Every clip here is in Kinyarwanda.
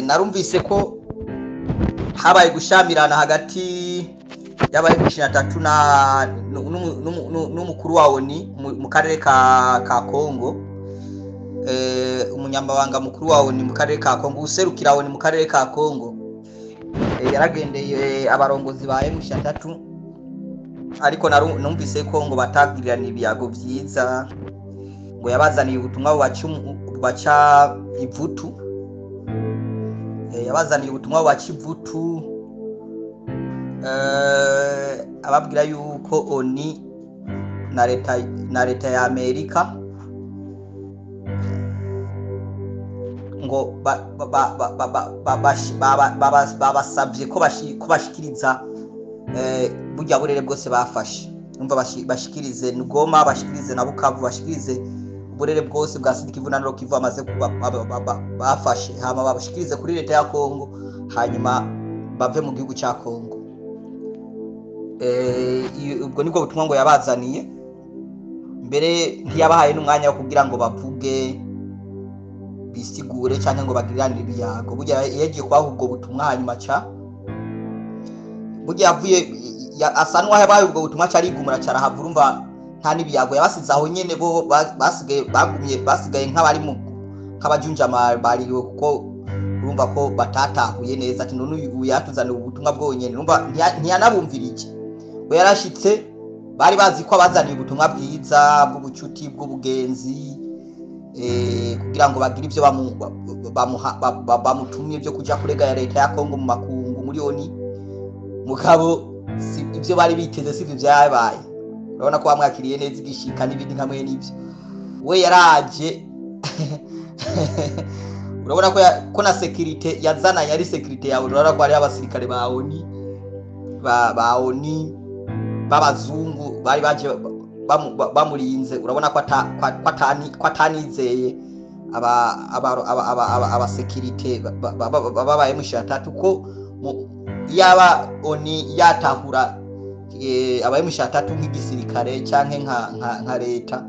narumvise ko habaye gushamirana hagati y'abaye gushina 3 na n'umukuru wawo ni mu karere ka Kongo. Umunyamabanga mukuru wawo ni mu karere ka Kongo, userukira wawo ni mu karere ka Kongo. Yaragendeye abarongozi ba M3 ariko numvise ko ngo batagirana ibiyago vyiza, ngo yabazaniye ubutumwa baca ivutu, yabazaniye ubutumwa baca ivutu, ababwira yuko ONU na leta ya Amerika ngo babasabye ko bashikiriza burya burere bwose bafashe. Umva bashikirize Ngoma, bashikirize na Bukavu, bashikirize uburere bwose bwa Sud Kivu na Nord Kivu amaze bafashe, hama babashikirize kuri leta ya Kongo, hanyuma bave mu gihugu cya Kongo. Ubwo nibwo butumwa ngo yabazaniye. Mbere ntiyabahaye n'umwanya wo kugira ngo bavuge bisigure cyangwa ngo bagiranire ibiyago. Burya yagiye kwaho ubwo butumwa, hanyuma burya yavuye asanwa yabaye ubwo butumwa cyari igumura cyara havurumva nta nibiyago yabasize aho nyene, bo basigaye nk'abari mu nk'abajunja baririwe, kuko urumva ko batatahuye neza ati none uyu yatuzanira ubutumwa bwonyene. Urumva ntiyanabumvirije, we yarashitse bari bazi ko abazaniye ubutumwa bwiza bw'ubucuti bw'ubugenzi, kugira ngo bagire ibyo bamutumye byo kuja kurega ya leta ya Kongo mu makungu muri ONU. Mugabo ibyo bari biteze sivyo byabaye. Urabona ko bamwakiriye neza igishika n'ibindi nkamwe n'ibyo. We yaraje urabona ko na security yazana yari security yawe. Urabona ko ari abasirikare ba ONU b'abazungu bari baje bamurinze. Urabona ko atanizeye aba security babaye M3 ko yaba ONU yatahura abaye M3 nk'igisirikare canke nka leta,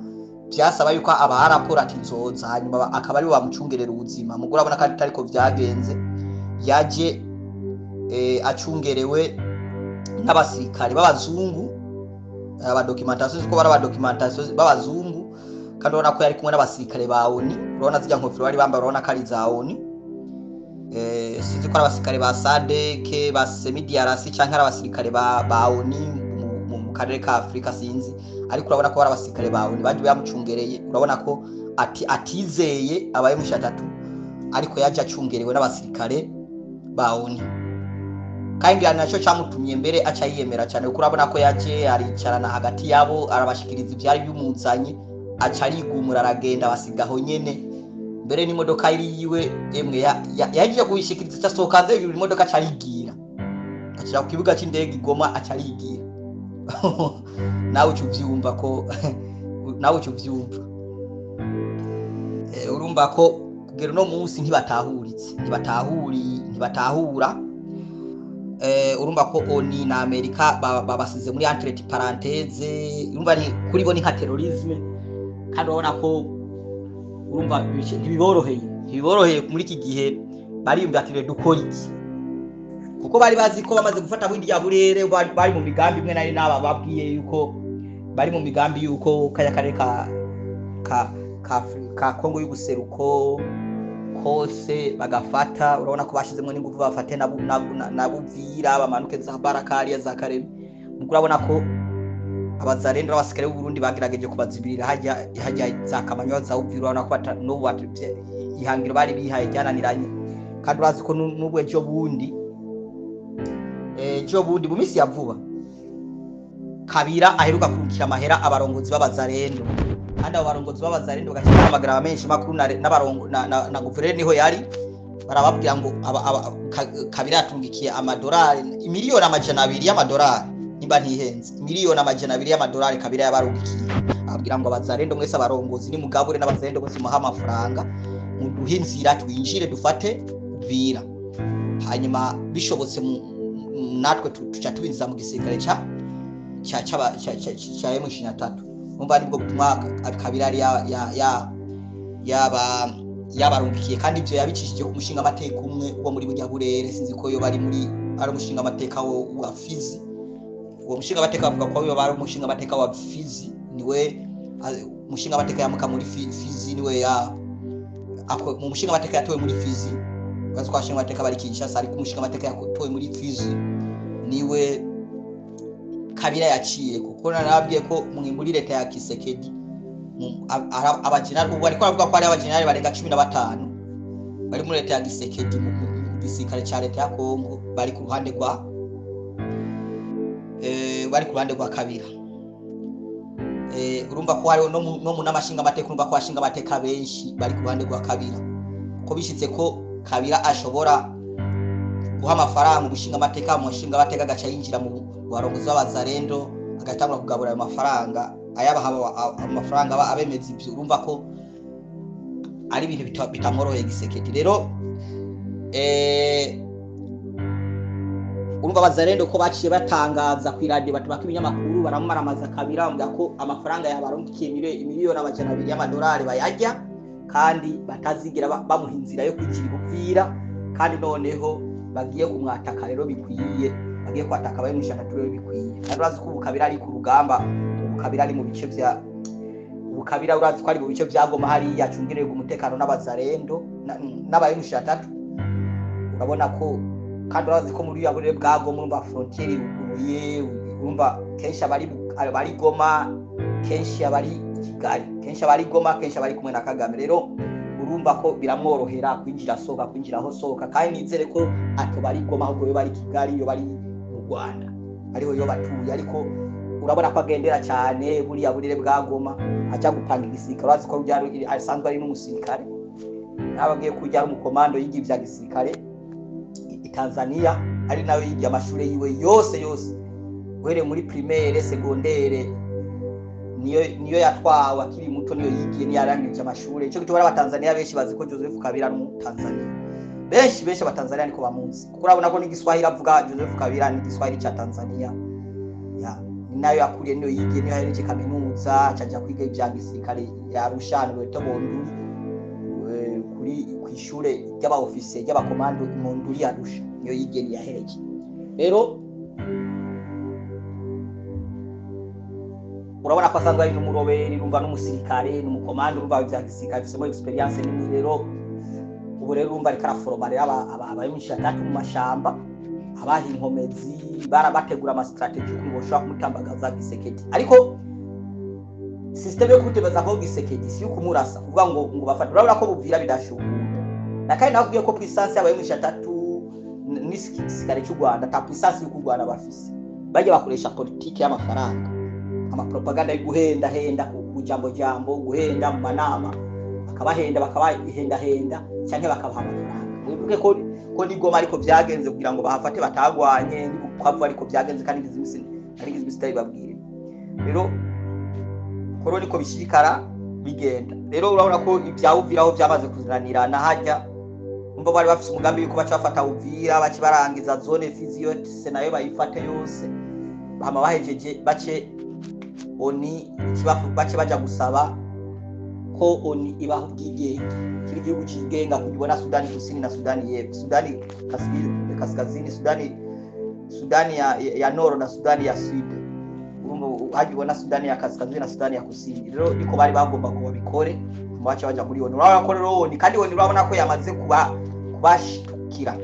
byasaba yuko aba raporo ati nzoza, hanyuma akaba ari bamucungerera ubuzima. Mugura abona kandi ariko byagenze, yaje acungerewe n'abasirikare b'abazungu, abadocumentation ko bara abadocumentation b'abazungu, kandi urabona ko yari kumwe n'abasirikare ba ONU. Urabona zijya nkofero bari bamba, urabona ko ari za ONU. Sinzi ko abasirikare ba SADC ba Semidiarasi cyangwa abasirikare ba ONU mu karere ka Afrika sinzi, ariko urabona ko abasirikare ba ONU baje bamucungereye. Urabona ko atizeye abaye M3, ariko yaje acungerewe n'abasirikare ba ONU. Kandi nacyo cyamutumye mbere aca yiyemera cyane, kuko urabona ko yaje aricarana hagati yabo, arabashikiriza ibyari bimuzanye, aca arigumura aragenda basigaho nyene. Mbere n'imodoka yiwe emwe yagiye kuyishikiriza cyasohoka nze imodoka cyarigira, akira ku kibuga cy'indege Goma acarigira. Nawe ucyuvyumva ko nawe ucyuvyumva. Urumva ko kugera no munsi ntibatahura. Urumva ko ONU na Amerika babasize muri entre parenthèse. Urumva ni kuri bo ni nka terrorisme, kandi urabona ko urumva ntibiboroheye muri iki gihe. Bariyumva ati dukora iki, kuko bari bazi ko bamaze gufata bindi ya burere, bari mu migambi imwe nari naba babwiye yuko bari mu migambi yuko kaya kare ka Kongo y'ubuseruko kose bagafata. Urabona ko bashizemo n'ingufu bafate na Buvira, bamanuke za Barakari za Karemi. Urabona ko abazarendo abasikare b'u Burundi bagerageje kubazibirira hajya za Kamanyo za Uvira. Urabona ko n'ubu ihangiro bari bihaye ryananiranye, kandi urazi ko n'ubwo ejo bundi mu minsi ya vuba Kabira aheruka kurukira amahera abarongozi b'abazarendo, kandi abo barongozi b'abazarendo bagashira amagara menshi makuru na guverineri niho yari barababwira ngo Kabira yatungikiye amadolari miliyoni 200 y'amadolari, nimba ntihenze miliyoni 200 y'amadolari Kabira yabarungikiye. Ababwira ngo abazarendo mwese abarongozi ni mugabure n'abazarendo bose muha amafaranga, muduhe inzira twinjire dufate Uvira, hanyuma bishobotse natwe tuca tubinza mu gisirikare cya M3. Numva nibwo butumwa Kabira yaba yabarungikiye kandi ivyo yabicishije ku mushinga amateka umwe wo muri burya burere sinzi ko yo bari muri ari umushinga amateka wa Fizi. Uwo mushinga amateka avuga ko yo bari umushinga amateka wa Fizi niwe umushinga amateka yamuka muri Fizi niwe mu mushinga amateka yatowe muri Fizi bazi ko ashinga amateka bari Kinshasa ariko umushinga amateka yatowe muri Fizi niwe Kabila yaciye kuko narabwiye ko muri leta ya Kisekedi abajenerali ubu ariko avuga ko ari abajenerali barenga 15 bari muri leta ya Kisekedi mu gisirikare cya leta ya Kongo bari ku ruhande rwa Kabila. Urumva ko hari no mu namashinga amateka urumva ko ashinga amateka benshi bari ku ruhande rwa Kabila ko bishitse ko Kabila ashobora guha amafaranga mu gushinga amateka mu shinga amateka agaca yinjira mu barongozi b'abazarendo agatangura kugabura ayo mafaranga ayabaha amafaranga abemeza ibyo urumva ko ari ibintu bitamworoheye Gisekedi. Rero urumva abazarendo ko baciye batangaza ku radio batubaka ibinyamakuru baramumaramaza Kabila bavuga ko amafaranga yabarongikiye miliyoni amajana 2 y'amadolari bayajya kandi batazigira bamuha inzira yo kwinjira Uvira kandi noneho bagiye kumwataka rero bikwiye bagiye kwataka baye mushatatu rero bikwiye kandi urazi ko Kabila ari ku rugamba Kabila ari mu bice bya Kabila urazi ko ari mu bice bya Goma hari yacungereye umutekano n'abazarendo n'abaye mushatatu urabona ko kandi urazi ko muri yabure bwa Goma urumva frontier iruguruye urumva kenshi abari Goma kenshi abari Kigali kenshi abari Goma kenshi abari kumwe na Kagame rero urumva ko biramworohera kwinjira kwinjiraho soka kandi nizere ko atobari Goma ahubwo yo bari Kigali yo bari mu Rwanda ariho yo batuye ariko urabona ko agendera cyane buriya burire bwa Goma aja gupanga igisirikare urazi ko byari asanzwe ari n'umusirikare nabagiye kujya ari umukomando y'igivya gisirikare i Tanzania ari nawe yigiye amashuri yiwe yose were muri primaire secondaire niyo yatwawe akiri muto niyo yigiye ni yarangije amashuri cyo gitobara abatanzania benshi bazi ko Joseph Kabila mu Tanzania benshi abatanzania niko bamunzi kuko urabona ko n'igiswahili avuga Joseph Kabila n'igiswahili cya Tanzania nayo yakuriye niyo yigiye niyo yahereje kaminuza acaja kwiga ibya gisirikare yarushana weto Monduli kuri kwishure y'aba officier y'aba komando Monduli yarusha niyo yigiye niyo yahereje. Rero urabona ko asanzwe ari n'umuroberi rumva n'umusirikare n'umukomando rumva ibya gisirikare bisemo experience nini. Rero ubu rero rumva ari karaforoma rero abayimishatatu mu mashamba abahi inkomezi barabategura ama strategy ko boshaka kumutambagaza Gisekedi ariko system yo kutebeza ko Gisekedi si ukumurasa kuvuga ngo bafata urabona ko buvira bidashukura nakari navugiye ko puissance abayimishatatu n'isikare cy'u Rwanda ta puissance y'u Rwanda bafise bajye bakoresha politike y'amafaranga amapropaganda yo guhenda ku jambo guhenda mu manama bakabahenda cyangwa bakabaha amafaranga bivuge ko ni Goma ariko byagenze kugira ngo bahafate batagwanye n'ubukwavu ariko byagenze kandi ngizimisi babwire. Rero koro niko bishikara bigenda. Rero urabona ko ibyawuviraho byamaze kuziranirana hajya umva bari bafite umugambi yuko bacafata Uvira bakibarangiza zone Fizi yose nayo bayifate yose bama bahejeje bace oni kibafu bace baja gusaba ko oni ibaho bwigenge kiri gihugu kigenga kujibona Sudani Kusini na Sudani y'Epfo Sudani kaskazini Sudani ya Nord na Sudani ya Sud urumva hajibona Sudani ya kaskazini na Sudani ya kusini. Rero niko bari bagomba ko babikore baca baja muri oni urabona ko rero ni kandi oni urabona ko yamaze kubashikira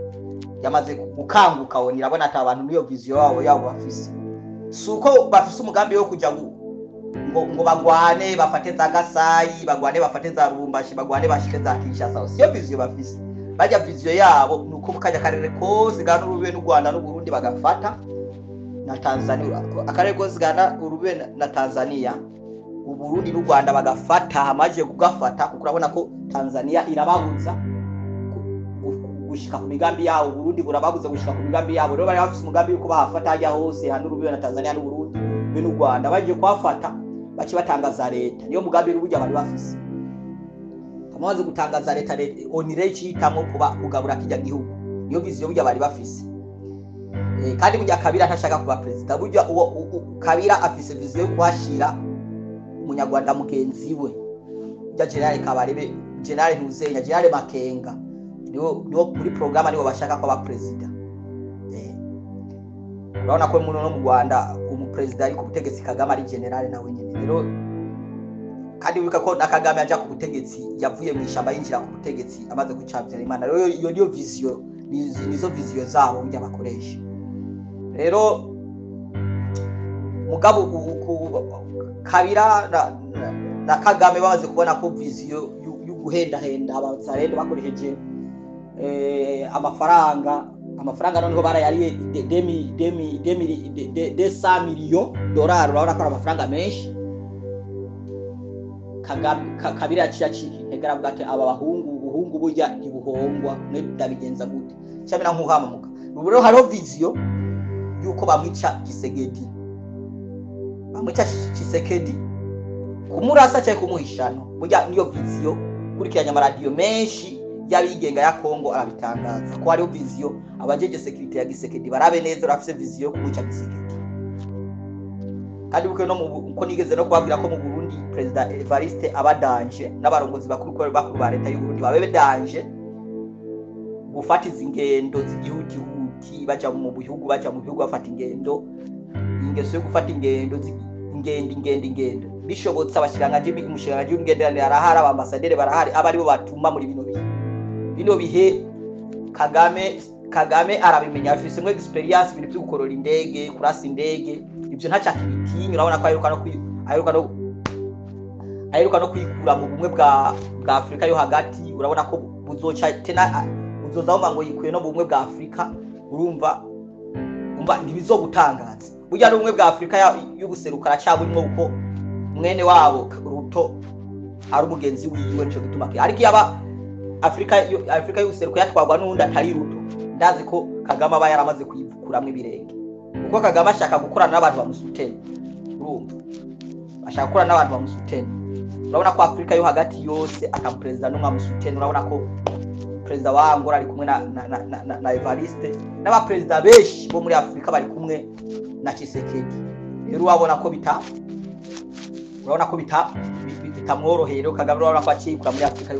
yamaze gukanguka oni urabona ata abantu niyo vision yabo bafise suko bafise umugambi wo kujya ngo bagwane bafate za Gasayi bagwane bafate za Rubumbashi bagwane bashike za Kinshasa siyo vision bafise bajya vision yabo nuko bukajya karere kose gana urube n'u Rwanda n'u Burundi bagafata na Tanzania akarere kose gana urube na Tanzania u Burundi n'u Rwanda bagafata amaje kugafata kuko urabona ko Tanzania irababuza gushika ku migambi yabo Burundi burababuza gushika ku migambi yabo rero bari bafite umugambi yuko bahafata hajya hose hano urube na Tanzania n'u Burundi n'u Rwanda bagiye kwafata baci batangaza leta niyo mugambi rubujya bari bafise amaze gutangaza leta onire citamo kuba kugabura kijya gihugu niyo vision bujya bari bafise kandi bujya Kabila ntashaka kuba president bujya Kabila afise vision yo kwashira umunyarwanda mugenzi we bya General Kabarebe General Ntuzenya, General Makenga niwo muri programme niwo bashaka ko aba president. Urabona ko muno no mu Rwanda umupresident ari ku butegetsi Kagame ari general nawe nyene. Rero kandi wika ko na Kagame aja ku butegetsi yavuye mu ishamba yinjira ku butegetsi amaze kwicabya Imana. Rero iyo niyo vision, nizo vision zabo njya bakoresha. Rero mugabo Kabira na Kagame baze kubona ko vision y'uguhenda abazarendo bakoresheje amafaranga noneho barayariye $200 million. Urabona ko amafaranga menshi. Kabira yaciye integera bwate aba ubuhungu burya ntibuhongwa ndabigenza gute cyabira nkuhamamuka. Rero hariho vision yuko bamwica Tshisekedi kumurasa cyane kumuhishano burya niyo vision kurikiranya amaradiyo menshi y'abigenga ya Kongo arabitangaza ko hariho vision abajeje security ya Tshisekedi barabe neza urafise vision yo kumuca Tshisekedi. Kandi buke no uko nigeze no kubabwira ko mu Burundi President Evariste abadanje n'abarongozi bakuru ba leta y'u Burundi babe danje gufata izingendo z'igihuti baja mu bihugu bafata ingendo ingeso yo gufata ingendo ingendo bishobotse abashiranganje umushirangaje w'ingenderanire arahari, abambasaderi barahari, abari bo batuma muri bino bihe. Kagame arabimenya, afise mwe experience ibintu byo gukorora indege, kurasa indege, ibyo ntaca kibitinya. Urabona ko aheruka no kwikura mu bumwe bwa Afrika yo hagati. Urabona ko buzoca tena buzozaho ngo yikuye no mu bumwe bwa Afrika. Urumva ntibizogutangaza burya n'ubumwe bwa Afrika y'ubuseruka aracaburimo uko mwene wabo Ruto ari umugenzi wiwe nico gituma ariko yaba Afrika y'ubuseruka yatwagwa n'undi atari Ruto. Ndazi ko Kagame aba yaramaze kuyivukuramwe ibirenge kuko Kagame ashaka gukorana n'abantu bamusutene. Urumva ashaka gukorana n'abantu bamusutene. Urabona ko Afrika yo hagati yose akamperezida n'umwamusutene. Urabona ko perezida wa Angola ari kumwe na Evariste n'abaperezida benshi bo muri Afrika bari kumwe na Tshisekedi. Rero urabona ko bitamworohera Kagame. Urabona ko akikura muri Afrika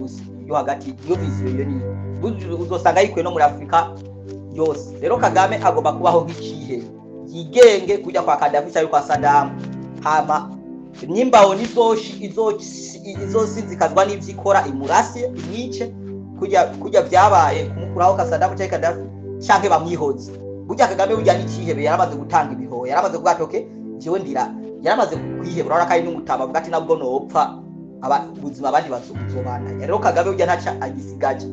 yo hagati yo vision yo ni uzosanga yikuye no muri Afrika yose. Rero Kagame agomba kubaho nk'ikihe yigenge kujya kwa Gaddafi cyangwa kwa Saddam. Hama nyimbaho izosinzikazwa n'ivyikora imurase imwice kujya byabaye kumukuraho ka Saddam cyangwa Gaddafi cyangwa bamwihoze. Burya Kagame burya n'ikihebe yaramaze gutanga ibihoya, yaramaze kuvuga ati jewe ndira, yaramaze kwihebura. Urabona kandi n'umutama avuga ati nabwo nopfa ubuzima abandi bazobana. Rero Kagame burya ntaca agisigaje.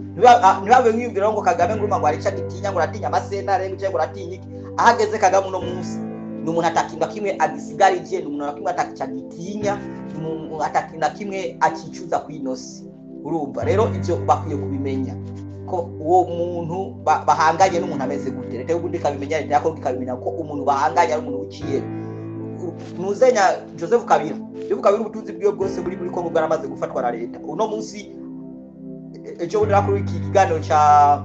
Nibabe mwiyumvira ngo Kagame nguruma ngo arica gitinya ngo ratinya amasentare ngo ratinya iki. Ahageze Kagame uno munsi n'umuntu atakinga kimwe agisigarije, n'umuntu nakimwe atakica gitinya, n'umuntu atakinga kimwe akicuza kwinosi. Urumva rero ivyo bakwiye kubimenya ko uwo muntu bahanganye n'umuntu ameze gute. Leta y'ubundi kabimenya, leta yako ikabimenya ko umuntu bahanganye ari umuntu uciye. Ntuzenya Joseph Kabila ubutunzi bwiyo bwose buri Kongo bwaramaze gufatwa na leta. Uno munsi ejo bundi nakuru iki kiganiro ca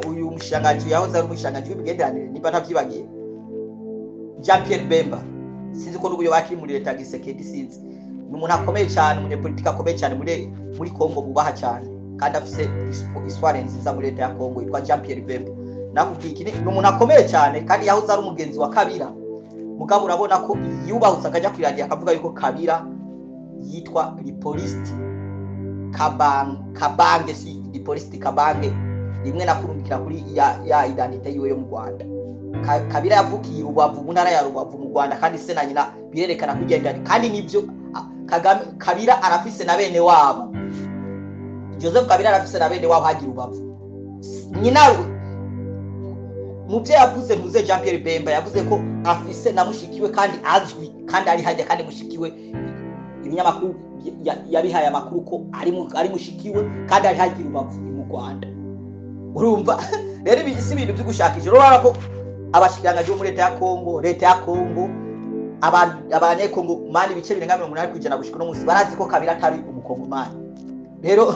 uyu mushangaji yahoze ari umushangaji w'imigenderanire niba ntavyibagiye Jean Pierre Bemba. Sinzi ko n'ubuyo bakiri muri leta Tshisekedi sinzi. N'umuntu akomeye cyane, umunyepolitiki akomeye cyane muri Kongo bubaha cyane kandi afise histoire nziza muri leta ya Kongo yitwa Jean Pierre Bemba. Nakubwiye iki n'umuntu akomeye cyane kandi yahoze ari umugenzi wa Kabila. Mugabo urabona ko yubahutse akajya kwiradiyo akavuga yuko Kabila yitwa Lipoliste Kabange si Lipoliste Kabange rimwe nakurungikira kuri ya identite yiwe yo mu Rwanda. Kabila yavukiye Rubavu mu ntara ya Rubavu mu Rwanda kandi se na nyina birerekana kugenda kandi nibyo. Kabila arafise na bene wabo, Joseph Kabila arafise na bene wabo hagira Rubavu. Nyina muvye yavuze ntuze Jean Pierre Bemba yavuze ko afise na mushikiwe kandi azwi kandi ari hajya kandi mushikiwe ibinyamakuru yabihaye amakuru ko ari mushikiwe kandi ari hagira Rubavu mu Rwanda. Urumva rero si ibintu byo gushakije. Urabona ko abashikiranganje muri leta ya Kongo abanyekongo mani bice 80% gushika no munsi barazi ko Kabila atari umukongomani. Rero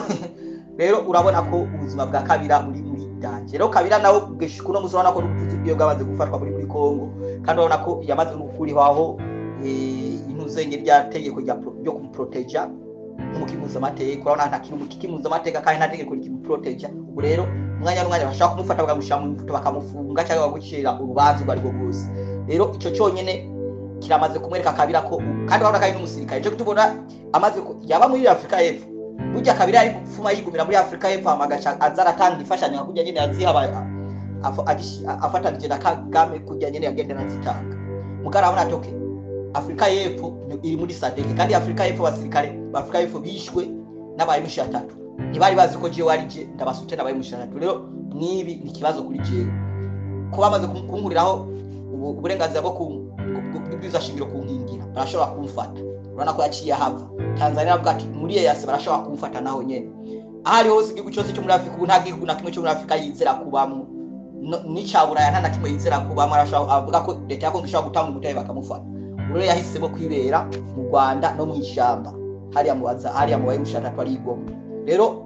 urabona ko ubuzima bwa Kabila muri danje. Rero Kabila nawe gishika no munsi urabona ko n'ubutunzi bwiyo bwabaze gufatwa muri Kongo kandi urabona ko yamaze gukuriho aho intuzenge ryategeko ryo kumproteja nk'umukimuza amateka urabona nta kintu kikimuza amateka kandi nta tegeko rikimproteja ubwo rero umwanya bashaka kumufata bakamushira mu mvuto bakamufunga cyangwa bagucira urubanza rwari rwo rwose rero ico cyonyene kiramaze kumwereka Kabila ko kandi urabona kandi n'umusirikare cyo tubona amaze yaba muri Afrika y'Epfo burya Kabila ari gufuma yigumira muri Afrika y'Epfo amagaca azaratanga ifashanyo kujya nyene yaziha afatanije na Kagame kujya nyene yagenda nazitanga mugara abona toke Afrika y'Epfo iri muri SADC kandi Afrika y'Epfo basirikare Afrika y'Epfo bishwe n'abayimushi 3 ntibari bazi ko jewe ari je ndabasute n'abayimushi 3 rero nibi ni kibazo kuri jewe ko bamaze kunguriraho uburenganzira bwo kubwiza shingiro ku nkingira barashobora kumfata urana ko yaciye hava Tanzania avuga ati muri yase barashobora kumfata naho nyene ahari hose igihugu cyose cyo muri Afrika ubu nta gihugu na kimwe cyo muri Afrika yizera kubamwe n'icabura ya nta kimwe yizera kubamwe arashobora avuga ko leta yako dushobora gutanga umutaye bakamufata urero yahisemo kwibera mu Rwanda no mu ishamba hariya mubaza hariya mu bayimushata twari igomwe rero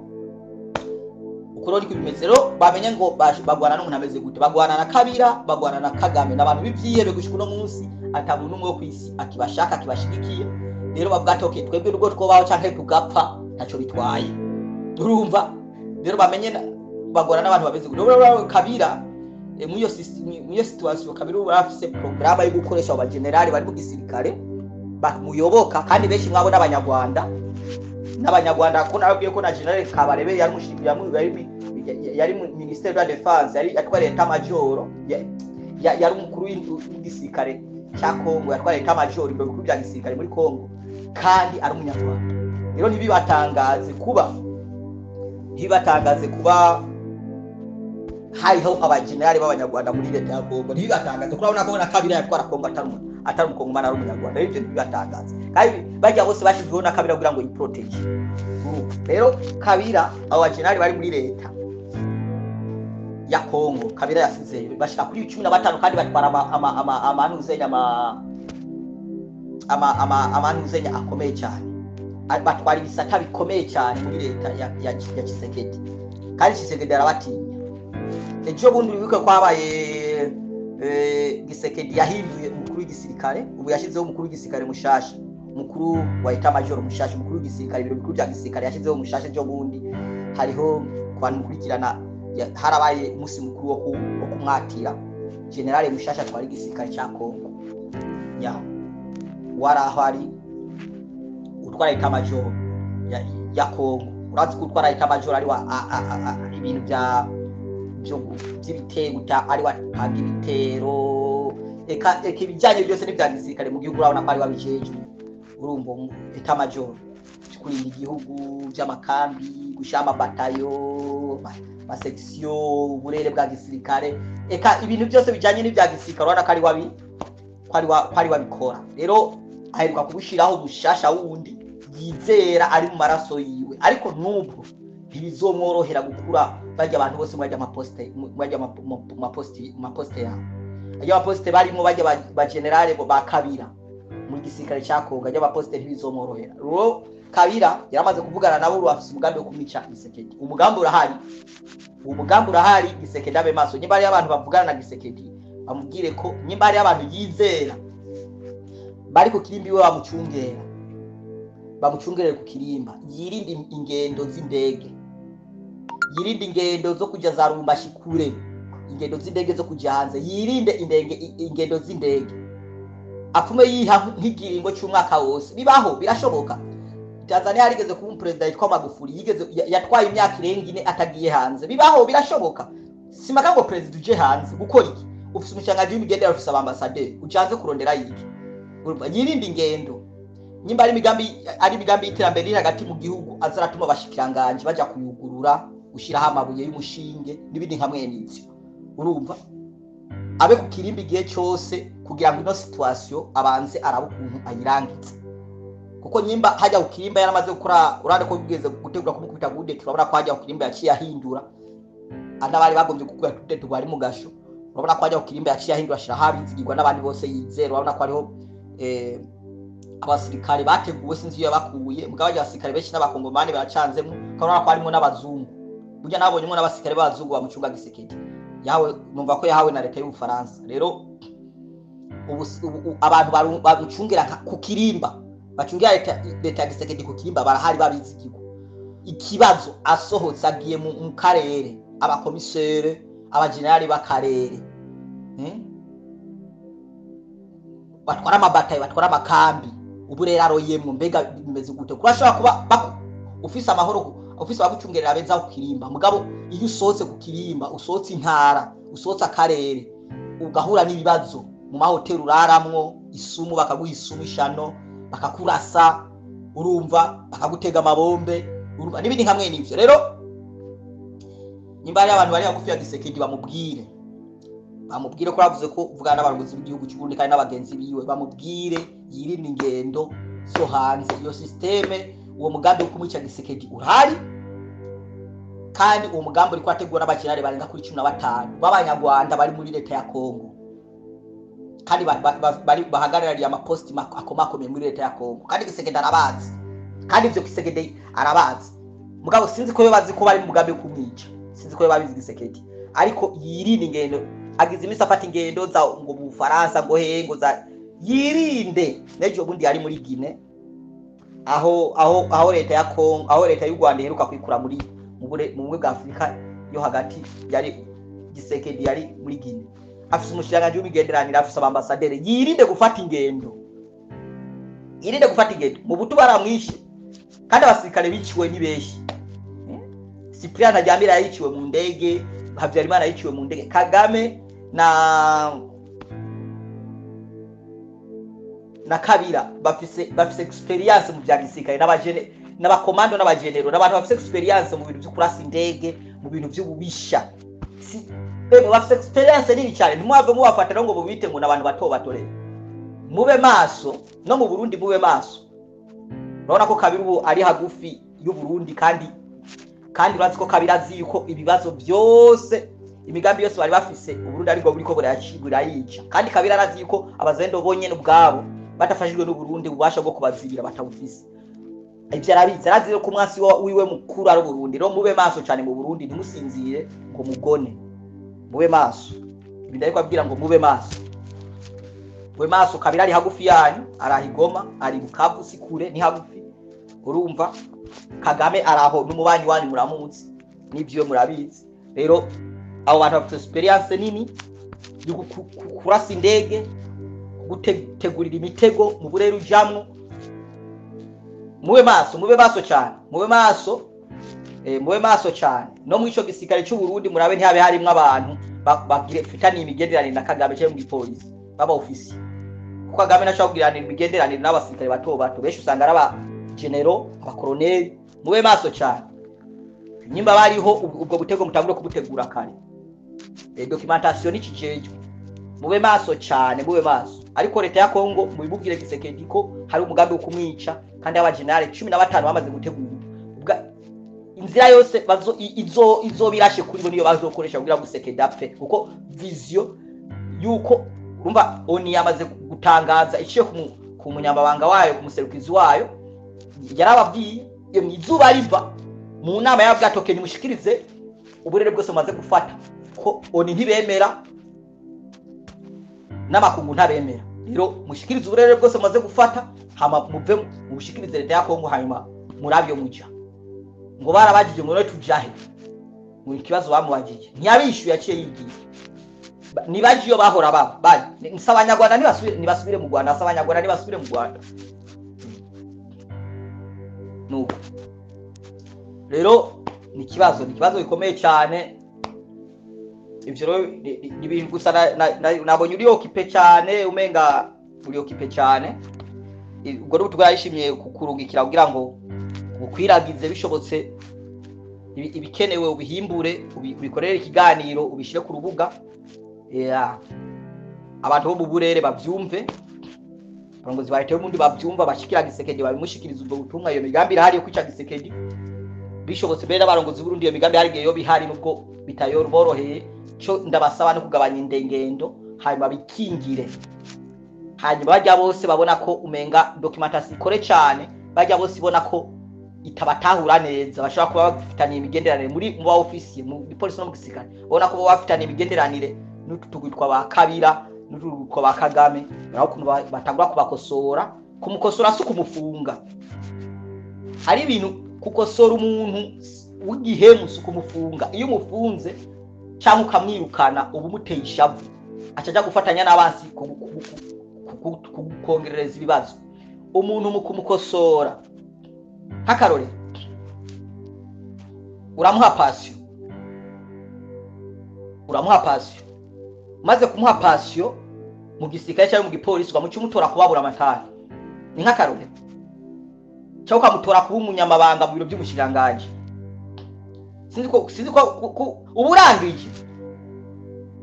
ukurori kubimeze rero bamenye ngo bagwana n'umuntu ameze gute bagwana na Kabila bagwana na Kagame n'abantu bivyihebe gushika no munsi atabuntu umwe kwisi akibashaka akibashigikiye rero bavuga ati okay twebwe rugo twobaho canke tugapfa ntaco bitwaye urumva rero bamenye bagwana n'abantu bameze gute rero Kabila muyo situation Kabila barafise programme yo gukoresha aba generali bari mu gisirikare bamuyoboka kandi benshi mwabo n'abanyarwanda ko nabwiye ko na general Kabarebe yari mushimira yari ministère de la défense yari atwara leta majoro yari umukuru w'igisirikare cya Kongo yatwara leta majoro ibyo bikuru bya gisirikare muri Kongo kandi ari umunyarwanda rero ntibibatangaze kuba hariho abagenerali b'abanyarwanda muri leta ya Kongo ntibibatangaze kuko urabona ko na Kabila yatwara Kongo atari umukongomani ari umunyarwanda rero ibyo ntibibatangaze kandi bajya bose bashizeho na Kabila kugira ngo yiprotege rero Kabila abo bagenerali bari muri leta ya Kongo Kabila yasize bashika kuri 15 kandi batwara amanuzenya akomeye cyane batwara ibisata bikomeye cyane muri leta ya Tshisekedi kandi Tshisekedi arabatinya ejo bundi bibuke kwabaye Tshisekedi yahinduye umukuru w'igisirikare ubu yashizeho umukuru w'igisirikare mushasha mukuru wa eta major mushasha mukuru w'igisirikare ibiro bikuru bya gisirikare yashizeho mushasha ejo bundi hariho kwantu mukurikirana harabaye umunsi mukuru wo kumwatira general mushasha twari gisirikare cya Kongo warahari utwara eta major ya Kongo urazi ko utwara eta major ari wa ibintu bya by'ibitego ari watanga ibitero eka ibijyanye byose n'ibya gisirikare mu gihugu urabona ko ari wabijeje urumva eta major kurinda igihugu by'amakambi gushama batayo section uburere bwa gisirikare eka ibintu byose bijanye n'ibya gisirikare urabona ko ari wabikora rero aheruka kubushiraho mushasha wundi yizera ari mu maraso yiwe ariko n'ubwo ntibizomworohera gukura bajya abantu bose mwajya amaposte ya ajya amaposte barimo bajya ba generale ba Kabila muri gisirikare cya Kongo ajya amaposte ntibizomworohera rero Kabila yaramaze kuvugana nabo urafise umugambi wo kumica Tshisekedi umugambi urahari Tshisekedi abe maso nyimba ari abantu bavugana na Tshisekedi bamubwire ko nyimba ari abantu yizera bari ku kirimbi we bamucungerere ku kirimba yirinde ingendo z'indege yirinde ingendo zo kujya za Rumbashi kure ingendo z'indege zo kujya hanze yirinde ingendo z'indege apfume yiha nk'igiringo cy'umwaka wose bibaho birashoboka Tanzania yarigeze kuba president yitwa Magufuli yatwaye imyaka irenga 4 atagiye hanze bibaho birashoboka simaka ngo president uje hanze gukora iki ufise umushangaji w'imigendera ufise abambassadeur ucanze kurondera yiki yirinde ingendo nyimba ari imigambi y'iterambere iri hagati mu gihugu azaratuma bashikiranganje baja kuyugurura gushiraho amabuye y'umushinge n'ibindi nkamwe n'ivyo urumva abe ku kirimbi gihe cyose kugira ngo ino situation abanze arabukuntu ayirangitse kuko nyimba hajya ku kirimba yaramaze gukora urande ko bigeze gutegura kumukubita gude turabona ko hajya ku kirimba yaciye ahindura anabari bagombye gukura tude tubari mu gasho urabona ko hajya ku kirimba yaciye ahindura ashira habizigirwa n'abandi bose yizera urabona ko ariho abasirikare bateguwe sinzi yabakuye mugabo abasirikare benshi n'abakongomani baracanzemo kandi ko harimo n'abazungu burya nabonyemo n'abasirikare b'abazungu bamucunga Tshisekedi yawe numva ko yahawe na leta y'Ubufaransa rero abantu barucungira ku kirimba bacungira leta ya Gisekedi ku kirimba barahari babizi ikibazo asohotse agiye mu karere abakomisere abajenerali b'akarere batwara amabataye batwara amakambi ubu rero aroyemwe mbega bimeze gute kurashobora kuba ufise amahoro ufise abagucungerera beza ku kirimba mugabo iyo usohotse ku kirimba usohotse intara usohotse akarere ugahura n'ibibazo mu mahoteli uraramwo isumu bakaguha isumu ishano bakakurasa urumva bakagutega amabombe urumva n'ibindi hamwe n'ivyo rero nyimba ari abantu bari hagufi ya Gisekedi bamubwire ko bavuze ko uvugana n'abarongozi b'igihugu cy'u Burundi kandi n'abagenzi biwe bamubwire yirinde ingendo so hanze iyo systeme uwo mugambi wo kumwica Gisekedi urahari kandi uwo mugambi uri kwategura n'abajenerali barenga kuri 15 b'abanyarwanda bari muri leta ya Kongo kandi bari bahagarariye amaposti akomakomeye muri leta ya Kongo kandi Gisekedi arabazi kandi ivyo Gisekedi arabazi mugabo sinzi ko bazi ko bari mu mugambi wo kumwica sinzi ko babizi Gisekedi ariko yirinde ingendo agize imisi afata ingendo za ngo mu Faransa ngo hengo za yirinde nejo bundi yari muri Guinea aho leta ya Kongo aho leta y'u Rwanda iheruka kwikura muri mu bumwe bwa Afrika yo hagati yari Gisekedi yari muri Guinea afise umushiranganje w'imigenderanire afise abambasaderi yirinde gufata ingendo mu butu baramwishe kandi abasirikare biciwe ni beshi Cyprien Ntaryamira yiciwe mu ndege Habyarimana yiciwe mu ndege Kagame na Kabila bafise experience mu bya gisirikare n'abakomando n'abagenero n'abantu bafise experience mu bintu byo kurasa indege mu bintu by'ububisha bafise experience nini cyane ntimwave mubafatira ngo bubite ngo n'abantu bato rero mube maso no mu Burundi mube maso urabona ko Kabila ubu ari hagufi y'u Burundi kandi urazi ko Kabila azi yuko ibibazo byose imigambi yose bari bafise Uburundi ariko buriko burayica kandi Kabila arazi yuko abazendo bonyene ubwabo batafashijwe n'u Burundi ubasha bwo kubazibira batawufise ivyo arazi ko umwasi wiwe mukuru ari Burundi rero mube maso cyane mu Burundi ntimusinzire ngo mugone mube maso ibinda abwira ngo mube maso Kabila ari hagufi yanyu arahigoma ari Bukavu sikure ni hagufi urumva Kagame araho n'umubanyi wanyu muramutse nivyo murabizi rero abo bantu bafite experience nini yo kurasa indege gutegurira imitego mu burero ujamwo mube maso cyane no mwico gisirikare cy'u Burundi murabe ntihabe harimo abantu bagire fitani imigenderanire na Kagame cyo mu gipolisi baba ofisi kuko Kagame nacho kugiranira imigenderanire n'abasirikare bato besho usanga araba general abakoloneli mube maso cyane nyimba bariho ubwo butego mutangure kubutegura kare documentation ikijeje mube maso cyane ariko leta ya Kongo mubibugire Gisekedi ko hari umugambi wo kumwica kandi abajenerali 15 bamaze gutegura inzira yose izo birashe kuri bo niyo bazokoresha kugira ngo Gisekedi apfe kuko vision yuko urumva oni yamaze gutangaza iciye ku munyambabanga wayo ku muserukizi wayo yarababwiye izuba riva mu nama y'abwatoke nimushikirize uburere bwose maze gufata ko oni ntibemera n'amakungu ntabemera rero mushikirize uburere bwose maze gufata hama muve mushikirize leta ya Kongo hanyuma murabyo muja ngo barabagije ngo tujahe mu kibazo bamubagije ntiyabishuye yaciye yigiye nibagiyo bahora baba nsabanyarwanda nibasubire mu Rwanda nsabanyarwanda nibasubire mu Rwanda nuko rero ni kibazo bikomeye cyane ivyo rero ibintu gusa nabonye uri okipe cyane umenga uri okipe cyane ubwo rero twayishimye kukurungikira kugira ngo ukwiragize bishobotse ibikenewe ubihimbure ubikorere ikiganiro ubishire ku rubuga abantu bo mu burere bavyumve abarongozi ba leta y'ubundi bavyumva bashikira Gisekedi babimushikiriza ubwo butumwa iyo migambi irahari yo kwica Gisekedi bishobotse bere abarongozi b'Urundi iyo migambi hari yo bihari nubwo bitayoroheye cyo ndabasaba no kugabanya indengendo hanyuma bikingire hanyuma bajya bose babona ko umenga documentation ikore cyane bajya bose ibona ko itabatahura neza bashaka kuba bafitaniye imigenderanire muri mu office mu police no mu gisirikare babona ko bafitaniye imigenderanire n'ututugwitwa ba Kabila n'uruko ba Kagame naho kuntu batagura kubakosora kumukosora si kumufunga hari ibintu kukosora umuntu w'igihemu si kumufunga iyo umufunze cyangwa ukamwirukana ubu muteye ishavu acaja gufatanya n'abansi kukongerereza ibibazo umuntu mu kumukosora hakarore uramuha passion maze kumuha passion mu gisirikare cyangwa mu gipolisi ugamuca umutora kubabura amatari ni nk'akarore cyangwa ukamutora kuba umunyamabanga mu biro by'umushikiranganji sinzi ko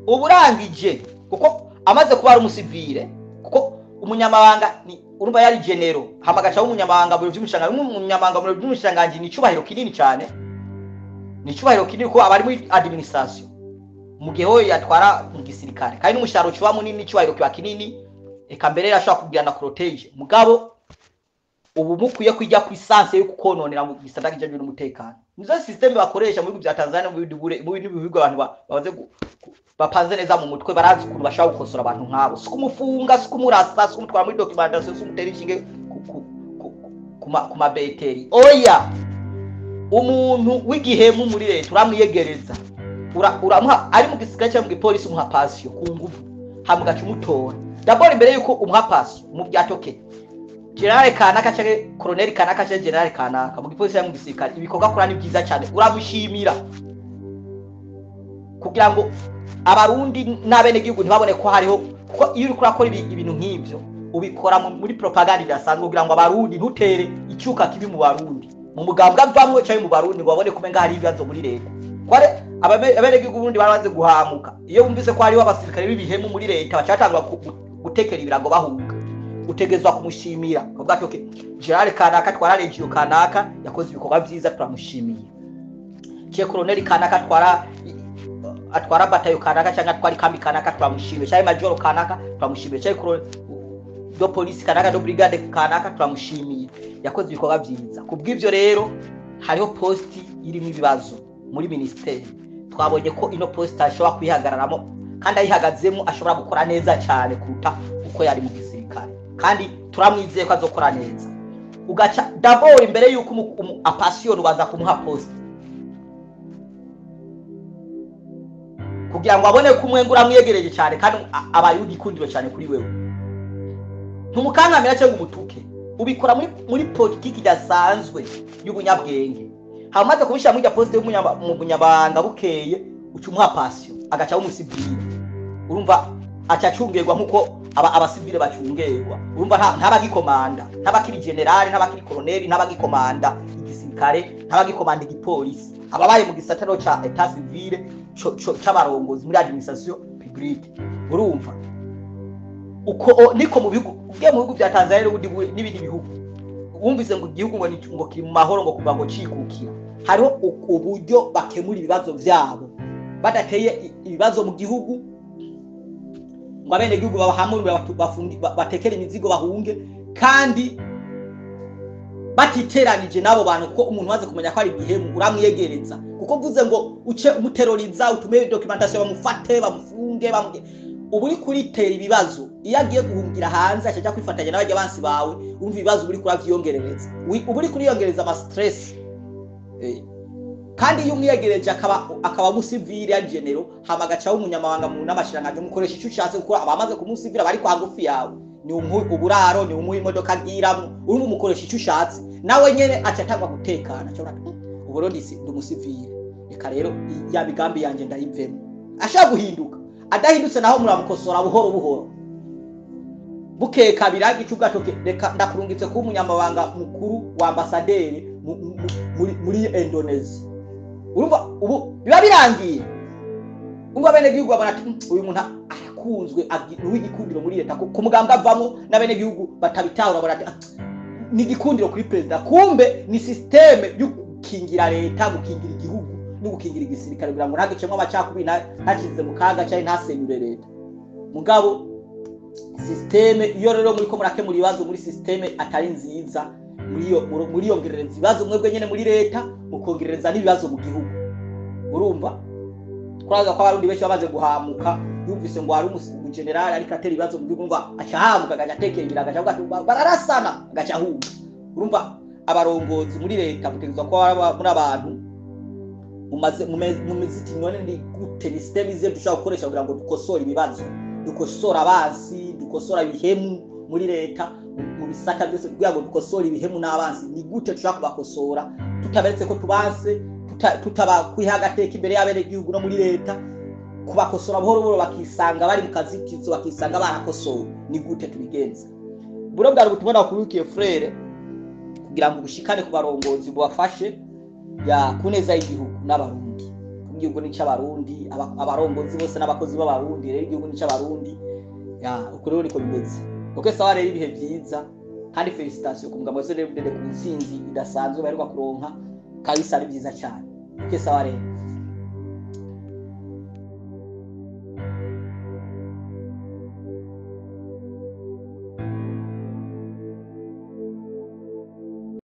uburangije kuko amaze kuba ari umusivile kuko umunyamabanga ni urumva yari genero hamagaca umunyamabanga mu biro by'umushikiranganji umunyamabanga mu biro by'umushikiranganji ni cyubahiro kinini cyane ni cyubahiro kinini ko abari muri administration mu gihe hoyo yatwara mu gisirikare kandi n'umushahara cyuba munini cyubahiro kiba kinini eka mbere yashaka kugirana protege mugabo ubu mukwiye kwijya ku essence yo kukononera mu gisata kijanye n'umutekano nizo system bakoresha mu bihugu bya Tanzania mu bindi bihugu abantu babaze bapanze neza mu mutwe barazi ukuntu bashaka gukosora abantu nkabo sikumufunga sikumurasa sikumutwara muri documentation sikumutera inshinge ku mabeteri oya umuntu w'igihemu muri leta uramwiyegereza uramuha ari mu gisirikare cyangwa mu gipolisi umuha passion ku nguvu hamugaca umutora d'abord imbere yuko umuha passion mu byatoke General Kanaka cyangwa Colonel Kanaka cyangwa General Kanaka mu gipolisi cyangwa mu gisirikare ibikorwa kora ni byiza cyane uramushimira kugira ngo abarundi n'abene gihugu ntibabone ko hariho kuko iyo uri kurakora ibintu nk'ibyo ubikora muri propaganda idasanzwe kugira ngo abarundi ntutere icyuka kibi mu barundi mu mugambwa bamwe cyangwa mu barundi ngo babone kumenga hari ibibazo muri leta kware abene gihugu Burundi barabanze guhamuka iyo bumvise ko hariho abasirikare b'ibihemu muri leta bacatangwa gutekera ibirago bahunga utegezwa kumushimira kuvuga ati okay General Kanaka twara regio Kanaka yakoze ibikorwa byiza turamushimiye cye Colonel Kanaka atwara batayo Kanaka cyangwa atwara kambi Kanaka turamushimiye cyaye Major Kanaka turamushimiye cyaye do police Kanaka do brigade Kanaka turamushimiye yakoze ibikorwa byiza kubw'ivyo rero hariho posti irimo ibibazo muri ministeri twabonye ko ino posti ashobora kwihagararamo kandi ayihagazemo ashobora gukora neza cyane kuruta uko yari mu gisirikare kandi turamwizeye ko azokora neza ugaca d'abord imbere yuko apassion ubaza kumuha posti kugira ngo abone ko umwengura mwiyegereje cyane kandi abayudi kundiro cyane kuri wewe ntumukankamira cyangwa umutuke ubikora muri politiki idasanzwe y'ubunyabwenge hamaze kubishyira muri poste y'umunyabanga bukeye ucumuha passion agaca umusivile urumva acacungerwa nkuko abasivile bacungerwa urumva ntabagikomanda ntabakiri general ntabakiri colonel ntabagikomanda igisirikare ntabagikomanda igipolisi ababaye mu gisatano ca etat civile c'abarongozi muri administration publique urumva uko niko mu bihugu bya Tanzania n'ibindi bihugu wumvise ngo igihugu ngo kiri mu mahoro ngo kuva ngo cikukira hariho uburyo bakemura ibibazo byabo badateye ibibazo mu gihugu ngo abene gihugu babahamurira batekere imizigo bahunge kandi batiteranije nabo bantu ko umuntu waze kumenya ko ari bihemu uramwiyegereza kuko vuze ngo uce umuteroriza utume documentation bamufate bamufunge ubu uri kuritera ibibazo iyo agiye guhungira hanze acaja kwifatanya n'abajya bansi bawe umva ibibazo uri kuravyongerereza ubu uri kuriyongereza ama stress kandi iyo umwiyegereje akaba musivile ya genero hamagaca umunyamabanga mu n'amashiranganje mukoresha icyo ushatse gukora abamaze kumusivile bari kwa ngufi yawe ni uburaro ni umuha imodoka ngiramwo uri umukoresha icyo ushatse nawe nyene acatangwa gutekana cyo uburundi si umusivile reka rero ya bigambi yanje ndayivemo ashaka guhinduka adahindutse naho muramukosora buhoro buhoro bukeka biragi cyugatoke reka ndakurungitse ku umunyamabanga mukuru wa ambassadeur muri Indonesia urumva ubu biba birangiye ngo abene gihugu abana uyu muntu arakunzwe w'igikundiro muri leta ku mugambwe avamo n'abene gihugu batabitahura barati ni igikundiro kuri president kumbe ni systeme yo gukingira leta gukingira igihugu no gukingira igisirikare kugira ngo ntagicemwe amacakubiri ntakize mu kaga cyane ntasenyure leta mugabo systeme iyo rero muri ko murakemura ibibazo muri systeme atari nziza muri yongerereza ibibazo mwebwe nyene muri leta mukongerereza n'ibibazo mu gihugu urumva twaza ko abarundi benshi bamaze guhamuka yumvise ngo hari umugenerali ariko atera ibibazo mu gihugu ngo acahamuka agaca atekengira agaca avuga bararasana agaca ahunga. Urumva abarongozi muri leta mutegezwa ko muri abantu mu miziti none ndi gute ni system ize dushaka gukoresha kugira ngo dukosore ibibazo, dukosora abansi, dukosora ibihemu muri leta mu bisaka byose kugira ngo dukosore ibihemu n'abansi. Ni gute dushaka kubakosora tutaberetse ko tubanse tutabakwihagateka imbere y'abene gihugu no muri leta, kubakosora buhoro buhoro bakisanga bari mu kazitizo, bakisanga barakosowe. Ni gute tubigenza? Buro bwari gutubona kurukiye frere kugira ngo bushikane ku barongozi bubafashe ya kuneza igihugu n'abarundi. Igihugu ni cy'abarundi, abarongozi bose n'abakozi b'abarundi, rero igihugu ni cy'abarundi. Ya uko rero niko bimeze. Okay, sawa rero ibihe byiza kandi felicitation ku mugabo Senderi ku ntsinzi idasanzwe baheruka kuronka kabisa, ari byiza cyane. Okay, sawa rero.